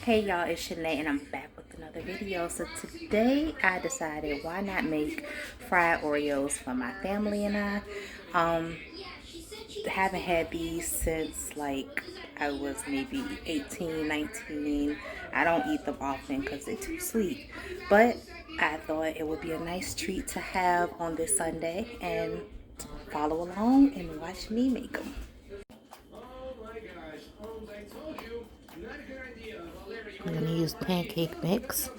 Hey y'all, it's Shanae and I'm back with another video. So today I decided why not make fried Oreos for my family and I. Haven't had these since like I was maybe 18, 19. I don't eat them often because they're too sweet. But I thought it would be a nice treat to have on this Sunday and follow along and watch me make them. I'm going to use pancake mix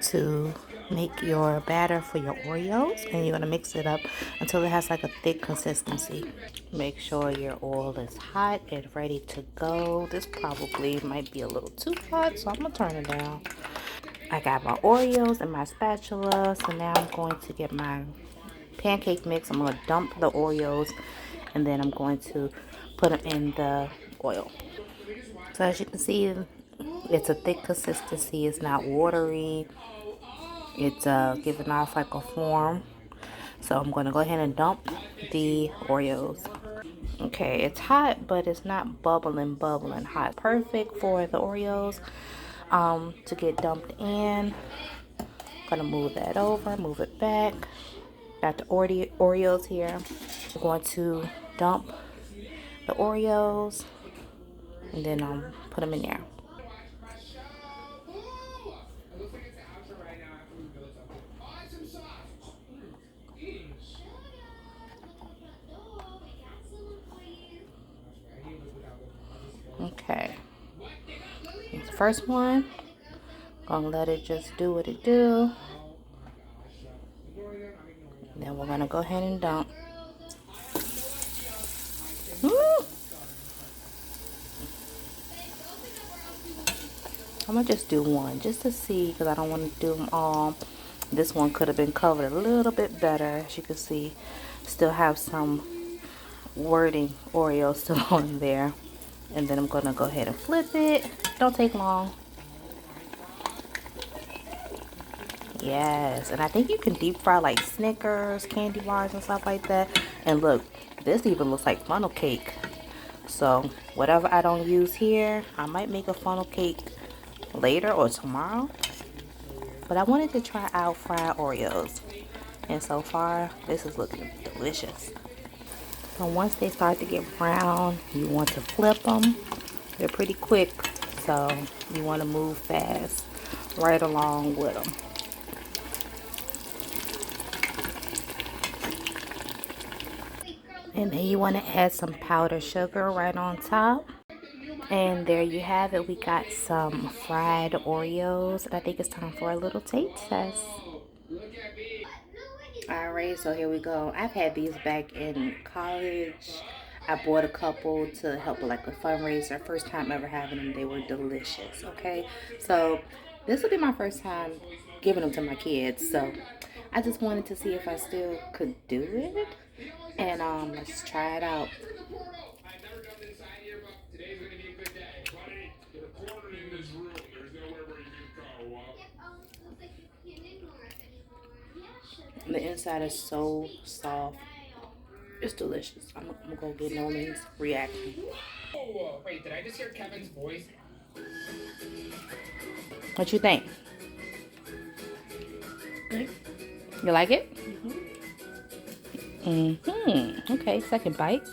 to make your batter for your Oreos, and you're going to mix it up until it has like a thick consistency. Make sure your oil is hot and ready to go. This probably might be a little too hot, so I'm going to turn it down. I got my Oreos and my spatula, so now I'm going to get my pancake mix. I'm going to dump the Oreos and then I'm going to put them in the oil. So as you can see, it's a thick consistency. It's not watery. It's giving off like a form. So I'm going to go ahead and dump the Oreos. Okay, it's hot, but it's not bubbling hot. Perfect for the Oreos to get dumped in. Gonna move that over, move it back. Got the Oreos here. I'm going to dump the Oreos and then put them in there. Okay, the first one, gonna let it just do what it do. Then we're gonna go ahead and dump. Woo! I'm gonna just do one just to see because I don't want to do them all. This one could have been covered a little bit better. As you can see, still have some wording Oreo still on there. And then I'm gonna go ahead and flip it. Don't take long. Yes, and I think you can deep fry like Snickers, candy bars and stuff like that. And look, this even looks like funnel cake. So whatever I don't use here, I might make a funnel cake later or tomorrow. But I wanted to try out fried Oreos. And so far, this is looking delicious. So once they start to get brown, you want to flip them. They're pretty quick, so you want to move fast right along with them. And then you want to add some powdered sugar right on top. And there you have it. We got some fried Oreos. And I think it's time for a little taste test. Alright, so here we go. I've had these back in college. I bought a couple to help with like a fundraiser. First time ever having them. They were delicious. Okay, so this will be my first time giving them to my kids. So I just wanted to see if I still could do it. And let's try it out. The inside is so soft. It's delicious. I'm gonna go get Nolan's reaction. Oh, wait, did I just hear Kevin's voice? What you think? You like it? Mm-hmm. Okay, second bite.